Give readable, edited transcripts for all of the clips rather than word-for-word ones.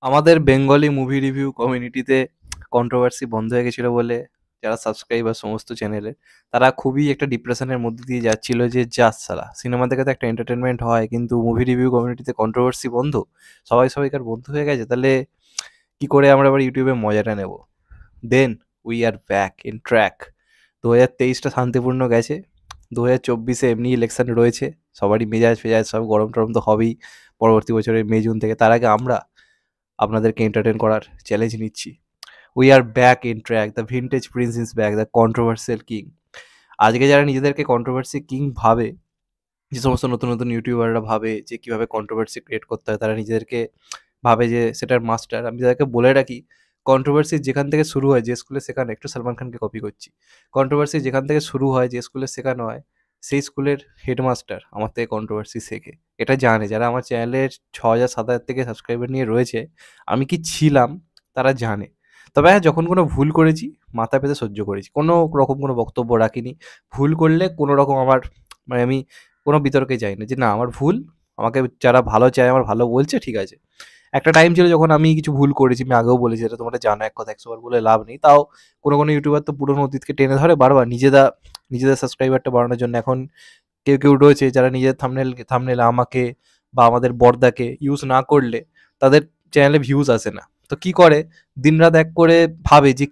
আমাদের Bengali movie review কমিউনিটিতে controversy বন্ধ হয়ে গেছিল বলে যারা সাবস্ক্রাইবার সমস্ত চ্যানেলে তারা খুবই একটা ডিপ্রেশনের মধ্যে দিয়ে যাচ্ছিল যে যাস সালা সিনেমা দেখে তো একটা এন্টারটেনমেন্ট হয় কিন্তু মুভি রিভিউ কমিউনিটিতে কন্ট্রোভার্সি বন্ধ সবাইকার বন্ধু হয়ে গেছে তাহলে কি করে আমরা আবার ইউটিউবে মজাটা নেব then we are back in track 2023টা শান্তিপূর্ণ গেছে 2024-এ এমনি ইলেকশন রয়েছে সবারই মেজাজ ফেজাজ সব গরম টরম তো হবেই পরবর্তী বছরের মে জুন থেকে তার আগে আমরা আপনাদেরকে এন্টারটেন করার চ্যালেঞ্জ নিচ্ছি we are back in track the vintage Prince is back the controversial king আজকে যারা নিজেদেরকে কন্ট্রোভার্সি কিং ভাবে যে সমস্ত নতুন নতুন ইউটিউবাররা ভাবে যে কিভাবে কন্ট্রোভার্সি ক্রিয়েট করতে হয় তারা নিজেদেরকে ভাবে যে সেটার মাস্টার আমি তাদেরকে বলে রাখি কন্ট্রোভার্সি যেখান থেকে শুরু হয় যে স্কুলে শেখানো একটু সলমান খানকে কপি করছি কন্ট্রোভার্সি যেখান থেকে শুরু হয় যে স্কুলে শেখানো হয় সেই স্কুলের হেডমাস্টার আমার থেকে কন্ট্রোভার্সি শেখে এটা জানে যারা আমার চ্যানেলের 6,000 7,000 থেকে সাবস্ক্রাইবার নিয়ে রয়েছে আমি কি ছিলাম তারা জানে তবে হ্যাঁ যখন কোনো ভুল করেছি মাথা পেতে সহ্য করেছি কোনো রকম কোনো বক্তব্য রাখিনি ভুল করলে কোনো রকম আমার মানে আমি কোনো বিতর্কে যাই না যে না আমার ভুল আমাকে যারা ভালো চায় আমার ভালো বলছে ঠিক আছে একটা টাইম ছিল যখন আমি কিছু ভুল করেছি আমি আগেও বলেছি এটা তোমরা জানো এক কথা 100 বার বলে লাভ নেই তাও কোনো ইউটিউবার তো পুরোনো অতীতকে টেনে ধরে বারবার নিজেদের সাবস্ক্রাইবারটা বাড়ানোর জন্য এখন কেউ রয়েছে যারা নিজের থাম্বনেলে আমাকে বা আমাদের বর্দাকে ইউজ না করলে তাদের চ্যানেলে ভিউজ আসে না তো কি করে দিনরাত এক করে ভাবে যে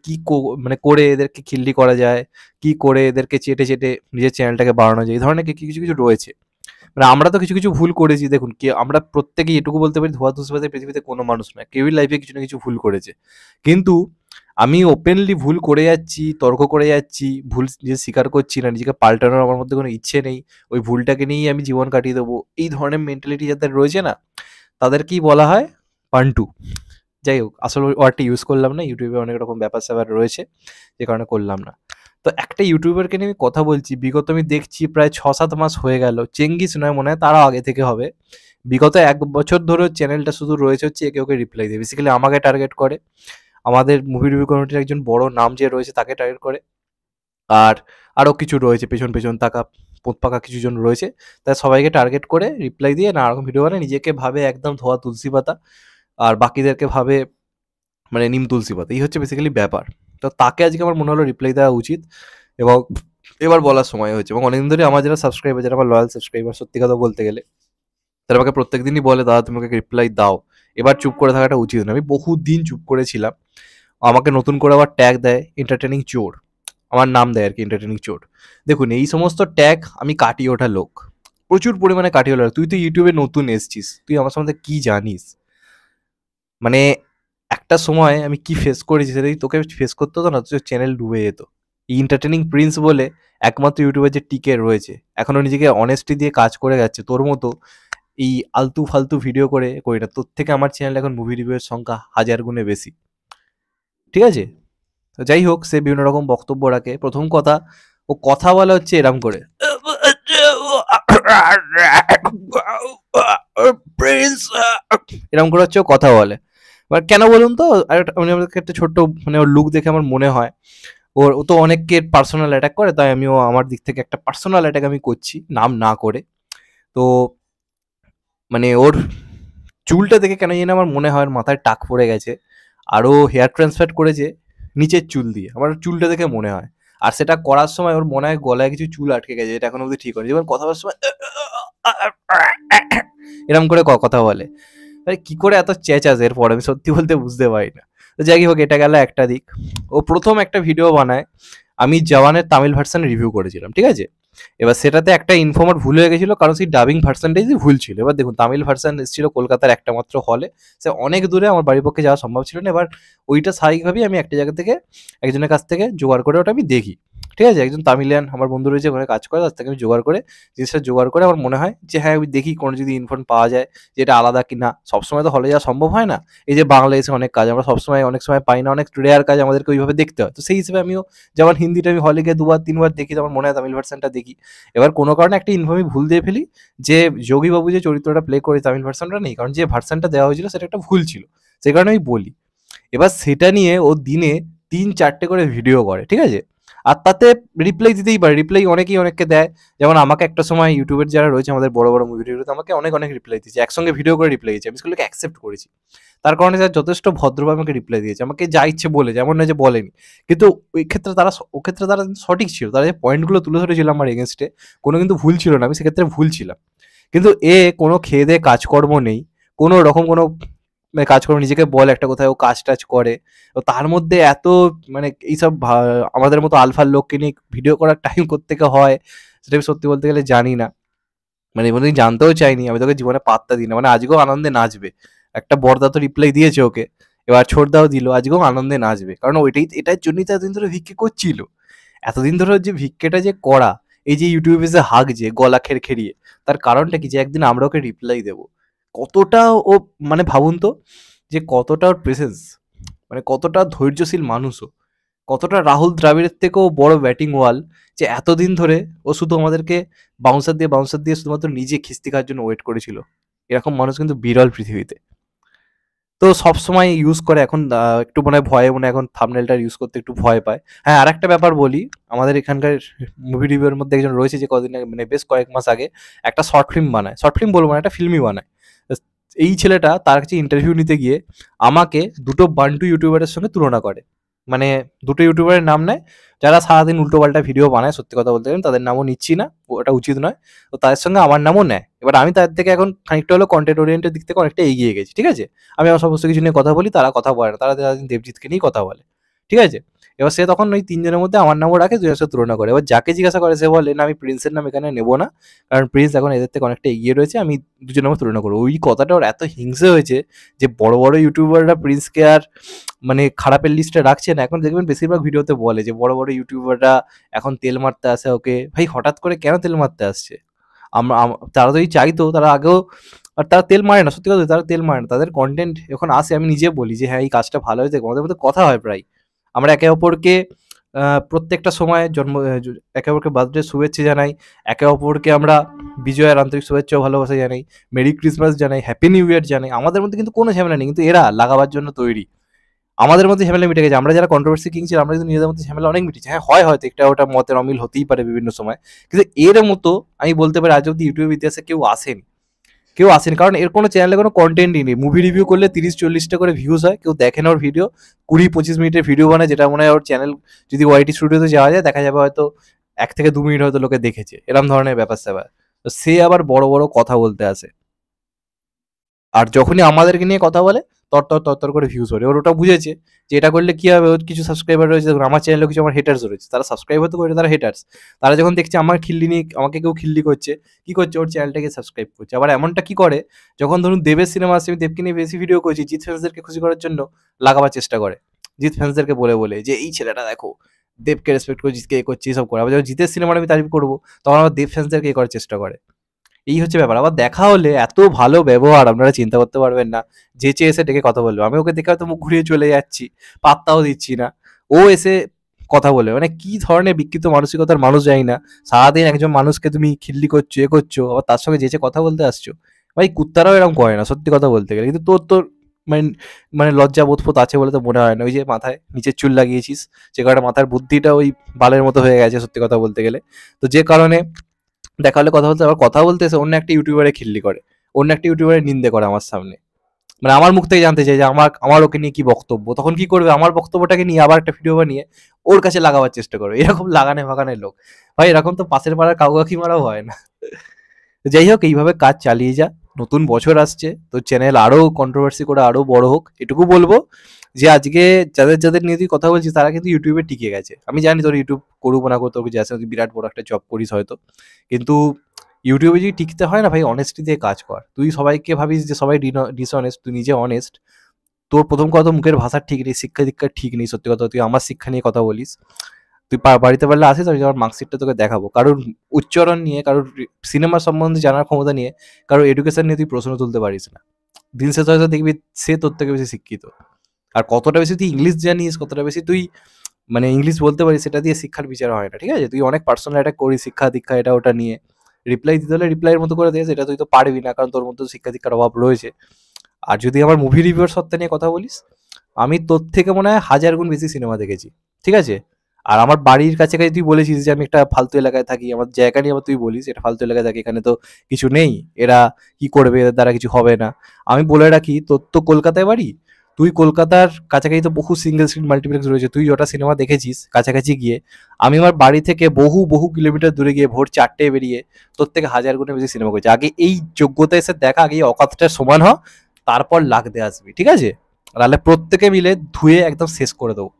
মানে করে এদেরকে খিল্লি করা যায় কি করে এদেরকে চেটে চেটে নিজের চ্যানেলটাকে বাড়ানো যায় এই ধরনের কিছু কিছু রয়েছে মানে আমরা তো কিছু ভুল করেছি দেখুন কি আমরা প্রত্যেকেই এটুকু বলতে পারি ধোয়া তুষবাদে পৃথিবীতে কোনো মানুষ নয় কেউই লাইফে কিছু না কিছু ভুল করেছে কিন্তু আমি ওপেনলি ভুল করে যাচ্ছি তর্ক করে যাচ্ছি ভুল নিজে স্বীকার করছি না নিজেকে পাল্টানোর আমার মধ্যে কোনো ইচ্ছে নেই ওই ভুলটাকে নিয়েই আমি জীবন কাটিয়ে দেবো এই ধরনের মেন্টালিটি যাদের রয়েছে না তাদেরকেই বলা হয় পান্টু যাই হোক আসলে ওয়ার্ডটা ইউজ করলাম না ইউটিউবে অনেক রকম ব্যাপার স্যাপার রয়েছে যে কারণে করলাম না তো একটা ইউটিউবারকে নিয়ে আমি কথা বলছি বিগত আমি দেখছি প্রায় 6-7 মাস হয়ে গেল চেঙ্গিস নয় মনে হয় তারও আগে থেকে হবে বিগত 1 বছর ধরে চ্যানেলটা শুধু রয়েছে হচ্ছে একে ওকে রিপ্লাই দেয় বেসিক্যালি আমাকে টার্গেট করে আমাদের মুভি রিভিউ কমিউনিটির একজন বড় নাম যে রয়েছে তাকে টার্গেট করে আর আরও কিছু রয়েছে পেছন পেছন থাকা পোঁতপাকা কিছু জন রয়েছে তাই সবাইকে টার্গেট করে রিপ্লাই দিয়ে নানা রকম ভিডিও বানায় নিজেকে ভাবে একদম ধোয়া তুলসী পাতা আর বাকিদেরকে ভাবে মানে নিম তুলসী পাতা এই হচ্ছে বেসিক্যালি ব্যাপার তো তাকে আজকে আমার মনে হলো রিপ্লাই দেওয়া উচিত এবং এবার বলার সময় হয়েছে এবং অনেকদিন ধরে আমার যারা সাবস্ক্রাইবার যারা আমার লয়াল সাবস্ক্রাইবার সত্যি কথা বলতে গেলে তারা আমাকে প্রত্যেক দিনই বলে দাদা তুমি ওকে রিপ্লাই দাও এবার চুপ করে থাকাটা উচিত না আমি বহুদিন চুপ করেছিলাম আমাকে নতুন করে আবার ট্যাগ দেয় এন্টারটেনিং চোর আমার নাম দেয় আর কি এন্টারটেনিং চোর দেখুন এই সমস্ত ট্যাগ আমি কাটিয়ে ওঠা লোক প্রচুর পরিমাণে কাটিয়ে ওঠা তুই তো ইউটিউবে নতুন এসছিস তুই আমার সম্বন্ধে কি জানিস মানে একটা সময় আমি কি ফেস করেছি সেটাই তোকে ফেস করতে হতো না তোর চ্যানেল ডুবে যেত এই এন্টারটেনিং প্রিন্স বলে একমাত্র ইউটিউবে যে টিকে রয়েছে এখনো নিজেকে অনেস্টি দিয়ে কাজ করে যাচ্ছে তোর মতো এই আলতু ফালতু ভিডিও করি না তোর থেকে আমার চ্যানেল এখন মুভি রিভিউয়ের সংখ্যা 1000 গুণে বেশি ঠিক আছে তো যাই হোক সে বিভিন্ন রকম বক্তব্য রাখে প্রথম কথা ও কথা বলে হচ্ছে এরম করে প্রিন্স এরম করে হচ্ছে ও কথা বলে এবার কেন বলুন তো আমি আমাকে একটা ছোট্ট মানে ওর লুক দেখে আমার মনে হয় ও তো অনেককে পার্সোনাল অ্যাটাক করে তাই আমিও আমার দিক থেকে একটা পার্সোনাল অ্যাটাক আমি করছি নাম না করে তো মানে ওর চুলটা দেখে কেন জানি আমার মনে হয় ওর মাথায় টাক পড়ে গেছে আর ও হেয়ার ট্রান্সফার করেছে নিচের চুল দিয়ে আমার চুলটা দেখে মনে হয় আর সেটা করার সময় ওর মনে হয় গলায় কিছু চুল আটকে গেছে এটা এখন অবধি ঠিক হয়নি যেমন কথা বলার সময় এরকম করে কথা বলে কি করে এত চেঁচাস এরপর আমি সত্যি বলতে বুঝতে পারি না তো যাই হোক এটা গেল একটা দিক ও প্রথম একটা ভিডিও বানায় আমি জওয়ানের তামিল ভার্সন রিভিউ করেছিলাম ঠিক আছে এবার সেটাতে একটা ইনফর্মার ভুল হয়ে গেছিল কারণ সেই ডাবিং ভার্সনটাই ভুল ছিল এবার দেখুন তামিল ভার্সন এসেছিল কলকাতার একটা মাত্র হলে সে অনেক দূরে আমার বাড়ির পক্ষে যাওয়া সম্ভব ছিল না এবার ওইটা স্বাভাবিকভাবেই আমি একটা জায়গা থেকে একজনের কাছ থেকে জোগাড় করে ওটা আমি দেখি ঠিক আছে একজন তামিলিয়ান আমার বন্ধু রয়েছে ওখানে কাজ করে তার থেকে আমি জোগাড় করে জিনিসটা জোগাড় করে আমার মনে হয় যে হ্যাঁ আমি দেখি কোনো যদি ইনফর্ম পাওয়া যায় যে এটা আলাদা কিনা সবসময় তো হলে যাওয়া সম্ভব হয় না এই যে বাংলা এসে অনেক কাজ আমরা সবসময় অনেক সময় পাই না অনেক রেয়ার কাজ আমাদেরকে ওইভাবে দেখতে হয় তো সেই হিসেবে আমিও যেমন হিন্দিটা আমি হলে গিয়ে 2-3 বার দেখি আমার মনে হয় তামিল ভার্সনটা দেখি এবার কোনো কারণে একটা ইনফর্মই ভুল দিয়ে ফেলি যে যোগী বাবু যে চরিত্রটা প্লে করে তামিল ভার্সনটা নেই কারণ যে ভার্সনটা দেওয়া হয়েছিল সেটা একটা ভুল ছিল সে কারণে আমি বলি এবার সেটা নিয়ে ও দিনে 3-4টে করে ভিডিও করে ঠিক আছে আর তাতে রিপ্লাই দিতেই পারে, রিপ্লাই অনেকেই অনেককে দেয়। যেমন আমাকে একটা সময় ইউটিউবের যারা রয়েছে আমাদের বড় বড় মুভি রিভিউতে আমাকে অনেক অনেক রিপ্লাই দিয়েছে, একসঙ্গে ভিডিও করে রিপ্লাই দিয়েছে, আমি সেগুলোকে অ্যাকসেপ্ট করেছি। তার কারণে তারা যথেষ্ট ভদ্রভাবে আমাকে রিপ্লাই দিয়েছে, আমাকে যা ইচ্ছে বলে, যেমন নয় যে বলেনি। কিন্তু ওই ক্ষেত্রে তারা কিন্তু সঠিক ছিল, তারা যে পয়েন্টগুলো তুলে ধরেছিল আমার এগেনস্টে, কোনো কিন্তু ভুল ছিল না, আমি সেক্ষেত্রে ভুল ছিলাম। কিন্তু কোনো খেয়ে দেয়ে কাজকর্ম নেই, কোনো রকম কোনো কাজকর্ম, নিজেকে বলে একটা কোথায় ও কাজ টাজ করে, তো তার মধ্যে এত মানে এইসব আমাদের মতো আলফার লোককে নিয়ে ভিডিও করার টাইম কোত্থেকে হয় সেটা আমি সত্যি বলতে গেলে জানি না। মানে কোনোদিন জানতেও চাইনি, আমি তোকে জীবনে পাত্তা দিই না। মানে আজকেও আনন্দে নাচবে, একটা বড়দা তো রিপ্লাই দিয়েছে ওকে, এবার ছোটদাও দিল, আজকেও আনন্দে নাচবে, কারণ এটার জন্যই তো এতদিন ধরে ভিক্ষে করছিল। এতদিন ধরে যে ভিক্ষেটা যে করা, এই যে ইউটিউবে যে হাঁকছে গলা খেড়িয়ে, তার কারণটা কি, যে একদিন আমরা ওকে রিপ্লাই দেবো। কতটা ও, মানে ভাবুন তো, যে কতটা ওর প্রেসেন্স, মানে কতটা ধৈর্যশীল মানুষও, কতটা রাহুল দ্রাবিড়ের থেকেও বড় ব্যাটিং ওয়াল, যে এতদিন ধরে ও শুধু আমাদেরকে বাউন্সার দিয়ে শুধুমাত্র নিজে খিস্তি খাওয়ার জন্য ওয়েট করেছিল। এরকম মানুষ কিন্তু বিরল পৃথিবীতে। তো সবসময় ইউজ করে এখন একটু মনে হয় ভয়ে, মনে হয় এখন থাম্বনেলটা ইউজ করতে একটু ভয় পায়। হ্যাঁ, আর একটা ব্যাপার বলি, আমাদের এখানকার মুভি রিভিউর মধ্যে একজন রয়েছে যে কদিন আগে, মানে বেশ কয়েক মাস আগে একটা শর্ট ফিল্ম বানায়, শর্ট ফিল্ম বলবো না, একটা ফিল্মই বানায়। এই ছেলেটা তার কাছে ইন্টারভিউ নিতে গিয়ে আমাকে দুটো বান্টু ইউটিউবারের সঙ্গে তুলনা করে। মানে দুটো ইউটিউবারের নাম নেয়, যারা সারাদিন উল্টো পাল্টা ভিডিও বানায়, সত্যি কথা বলতে গেলে তাদের নামও নিচ্ছি না, ওটা উচিত নয়। তো তাদের সঙ্গে আমার নামও নেয়। এবার আমি তাদের থেকে এখন খানিকটা হলো কন্টেন্ট ওরিয়েন্টের দিক থেকে অনেকটা এগিয়ে গেছি, ঠিক আছে? আমি আমার সমস্ত কিছু নিয়ে কথা বলি, তারা কথা বলে না, তারা দেবজিৎকে নিয়েই কথা বলে, ঠিক আছে? এবার সে তখন ওই তিনজনের মধ্যে আমার নামও রাখে, দুজনের সাথে তুলনা করে। এবার যাকে জিজ্ঞাসা করে সে বলে, না আমি প্রিন্সের নাম এখানে নেবো না, কারণ প্রিন্স এখন এদের থেকে অনেকটা এগিয়ে রয়েছে, আমি দুজনের মধ্যে তুলনা করবো। ওই কথাটা ওর এত হিংসে হয়েছে যে বড় বড় ইউটিউবাররা প্রিন্সকে আর মানে খারাপের লিস্টে রাখছে না। এখন দেখবেন বেশিরভাগ ভিডিওতে বলে যে বড় বড় ইউটিউবাররা এখন তেল মারতে আসে ওকে। ভাই, হঠাৎ করে কেন তেল মারতে আসছে? তারা যদি চাইতো তারা আগেও, আর তারা তেল মারে না, সত্যি কথা, তারা তেল মারে না, তাদের কন্টেন্ট এখন আসে, আমি নিজে বলি যে হ্যাঁ এই কাজটা ভালো হয়েছে, আমাদের মধ্যে কথা হয় প্রায়, আমরা একে অপরকে প্রত্যেকটা সময় একে অপরকে বার্থডে শুভেচ্ছা জানাই, একে অপরকে আমরা বিজয়ের আন্তরিক শুভেচ্ছা ও ভালোবাসা জানাই, মেরি ক্রিসমাস জানাই, হ্যাপি নিউ ইয়ার জানাই। আমাদের মধ্যে কিন্তু কোনো ঝামেলা নেই, কিন্তু এরা লাগাবার জন্য তৈরি। আমাদের মধ্যে ঝামেলা মিটে গেছে, আমরা যারা কন্ট্রোভার্সি কিং ছিল আমরা কিন্তু নিজেদের মধ্যে ঝামেলা অনেক মিটেছে। হ্যাঁ, হয়তো একটা ওটা মতের অমিল হতেই পারে বিভিন্ন সময়, কিন্তু এর মতো আমি বলতে পারি আজ অব্দি ইউটিউব ইতিহাসে কেউ আসেনি, কারণ এর কোনো চ্যানেলে কোনো কন্টেন্টই নেই। মুভি রিভিউ করলে 30-40টা করে ভিউজ হয়, কেউ দেখে না ওর ভিডিও। 20-25 মিনিটের ভিডিও বানায়, যেটা মনে হয় ওর চ্যানেল যদি ওয়াইটি স্টুডিওতে যাওয়া যায় দেখা যাবে হয়তো 1 থেকে 2 মিনিট হয়তো লোকে দেখেছে, এরম ধরনের ব্যাপার স্যাপার। তো সে আবার বড় বড় কথা বলতে আসে, আর যখনই আমাদেরকে নিয়ে কথা বলে তর করে ভিউজ ওঠে। এবার ওটা বুঝেছে যে এটা করলে কি হবে, ওর কিছু সাবস্ক্রাইবার রয়েছে, দেখুন আমার চ্যানেলে কিছু আমার হেটার্স রয়েছে, তারা সাবস্ক্রাইবার তো করে, তারা হেটার্স। তারা যখন দেখছে আমার খিল্লি নিয়ে আমাকে কেউ খিল্লি করছে, কি করছে, ওর চ্যানেলটাকে সাবস্ক্রাইব করছে। আবার এমনটা কি করে, যখন ধরুন দেবের সিনেমা আসছে, আমি দেবকে নিয়ে বেশি ভিডিও করছি, জিৎ ফ্যান্সদেরকে খুশি করার জন্য লাগাবার চেষ্টা করে, জিৎ ফ্যান্সদেরকে বলে বলে যে এই ছেলেটা দেখো দেবকে রেসপেক্ট করে, জিতকে এ করছে, এসব করে। আবার যখন জিতের সিনেমার আমি তারিফ করবো, তখন আবার দেব ফ্যান্সদেরকে এ করার চেষ্টা করে। এই হচ্ছে ব্যাপার। আবার দেখা হলে এত ভালো ব্যবহার, আপনারা চিন্তা করতে পারবেন না। যেচে এসে ডেকে কথা বললো, আমি ওকে দেখে হয়তো মুখ ঘুরিয়ে চলে যাচ্ছি, পাত্তাও দিচ্ছি না, ও এসে কথা বলে। মানে কি ধরনের বিকৃত মানসিকতার মানুষ জানি না। সারাদিন একজন মানুষকে তুমি খিল্লি করছো, এ করছো, আবার তার সঙ্গে যেচে কথা বলতে আসছো। ভাই, কুত্তারাও এরকম করে না, সত্যি কথা বলতে গেলে। কিন্তু তোর মানে মানে লজ্জা বোধ ফোধ আছে বলে তো মনে হয় না। ওই যে মাথায় নিচের চুল লাগিয়েছিস, যে কারণে মাথার বুদ্ধিটা ওই বালের মতো হয়ে গেছে, সত্যি কথা বলতে গেলে। তো যে কারণে দেখা হলে কথা বলতে, আবার কথা বলতে এসে অন্য একটা ইউটিউবারে খিল্লি করে, অন্য একটা ইউটিউবারে নিন্দে করে আমার সামনে। মানে আমার মুখ থেকে জানতে চাই যে আমার ওকে নিয়ে কি বক্তব্য। তখন কি করবে, আমার বক্তব্যটাকে নিয়ে আবার একটা ভিডিও বানিয়ে ওর কাছে লাগাবার চেষ্টা করবে। এরকম লাগানে ভাগানের লোক, ভাই এরকম তো পাশের পাড়ার কাকু কাকিমারাও হয় না। যাই হোক, এইভাবে কাজ চালিয়ে যা, নতুন বছর আসছে, তো চ্যানেল আরো কন্ট্রোভার্সি করে আরো বড় হোক। এটুকু বলবো যে আজকে যাদের যাদের নিয়ে তুই কথা বলছিস তারা কিন্তু ইউটিউবে টিকে গেছে। আমি জানি তোর ইউটিউব করবো না করতে তোকে, তুই বিরাট বড় একটা জব করিস হয়তো, কিন্তু ইউটিউবে যদি টিকতে হয় না ভাই, অনেস্টি দিয়ে কাজ কর। তুই সবাইকে ভাবিস যে সবাই ডিসঅনেস্ট, তুই নিজে অনেস্ট। তোর প্রথম কথা, মুখের ভাষা ঠিক নেই, শিক্ষা দীক্ষা ঠিক নেই, সত্যি কথা। তুই আমার শিক্ষা নিয়ে কথা বলিস, তুই বাড়িতে পারলে আসিস, আমি আমার মার্কশিটটা তোকে দেখাবো। কারোর উচ্চারণ নিয়ে, কারোর সিনেমা সম্বন্ধে জানার ক্ষমতা নিয়ে, কারোর এডুকেশন নিয়ে তুই প্রশ্ন তুলতে পারিস না। দিন শেষে হয়তো দেখবি সে তোর থেকে বেশি শিক্ষিত। আর কতটা বেশি তুই ইংলিশ জানিস, কতটা বেশি তুই মানে ইংলিশ বলতে পারিস, সেটা দিয়ে শিক্ষার বিচার হয় না, ঠিক আছে? তুই অনেক পার্সোনাল অ্যাটাক করিস শিক্ষা দীক্ষা এটা ওটা নিয়ে, রিপ্লাই দিতে হলে রিপ্লাইয়ের মতো করে দিস, এটা তুই তো পারবি না, কারণ তোর মধ্যে শিক্ষা দীক্ষার অভাব রয়েছে। আর যদি আমার মুভি রিভিউর সত্তা নিয়ে কথা বলিস, আমি তোর থেকে মনে হয় 1000 গুণ বেশি সিনেমা দেখেছি, ঠিক আছে? আর আমার বাড়ির কাছাকাছি তুই বলেছিস যে আমি একটা ফালতু এলাকায় থাকি, আমার জায়গা নিয়ে আবার তুই বলিস এটা ফালতু এলাকায় থাকি, এখানে তো কিছু নেই, এরা কি করবে, এদের দ্বারা কিছু হবে না। আমি বলে রাখি তোর তো কলকাতায় বাড়ি, তুই কলকাতার কাছাকাছি তো বহু সিঙ্গেল স্ক্রিন মাল্টিপ্লেক্স রয়েছে, তুই ওটা সিনেমা দেখেছিস কাছাকাছি গিয়ে। আমি আমার বাড়ি থেকে বহু বহু কিলোমিটার দূরে গিয়ে ভোর 4টে বেরিয়ে তোর থেকে হাজার গুণে বেশি সিনেমা করেছি। আগে এই যোগ্যতা এসে দেখা, আগে এই অকাতটার সমান হ, তারপর লাগতে আসবি, ঠিক আছে? নাহলে প্রত্যেকে মিলে ধুয়ে একদম শেষ করে দেবো।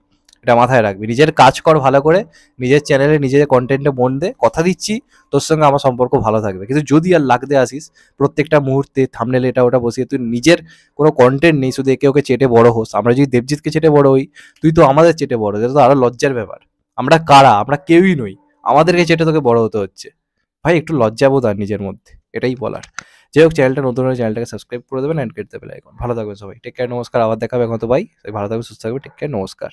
এটা মাথায় রাখবি, নিজের কাজ কর ভালো করে, নিজের চ্যানেলে নিজের কন্টেন্টে মন দে, কথা দিচ্ছি তোর সঙ্গে আমার সম্পর্ক ভালো থাকবে। কিন্তু যদি আর লাগতে আসিস প্রত্যেকটা মুহূর্তে থাম্বনেল এটা ওটা বসিয়ে, তুই নিজের কোনো কন্টেন্ট নেই, শুধু একে ওকে চেটে বড় হোস। আমরা যদি দেবজিৎকে চেটে বড় হই, তুই তো আমাদের চেটে বড়, এটা তো আরো লজ্জার ব্যাপার। আমরা কারা? আমরা কেউই নই, আমাদেরকে চেটে তোকে বড় হতে হচ্ছে। ভাই একটু লজ্জাবোধ আর নিজের মধ্যে, এটাই বলার। যাই হোক, চ্যানেলটা নতুন হলে চ্যানেলটাকে সাবস্ক্রাইব করে দেবেন, অ্যান্ড কেটে দেবেন আইকন। ভালো থাকবেন সবাই, টেক কেয়ার, নমস্কার। আবার দেখাবে এখন তো ভাই, ভালো থাকবে, সুস্থ থাকবে, টেক কেয়ার, নমস্কার।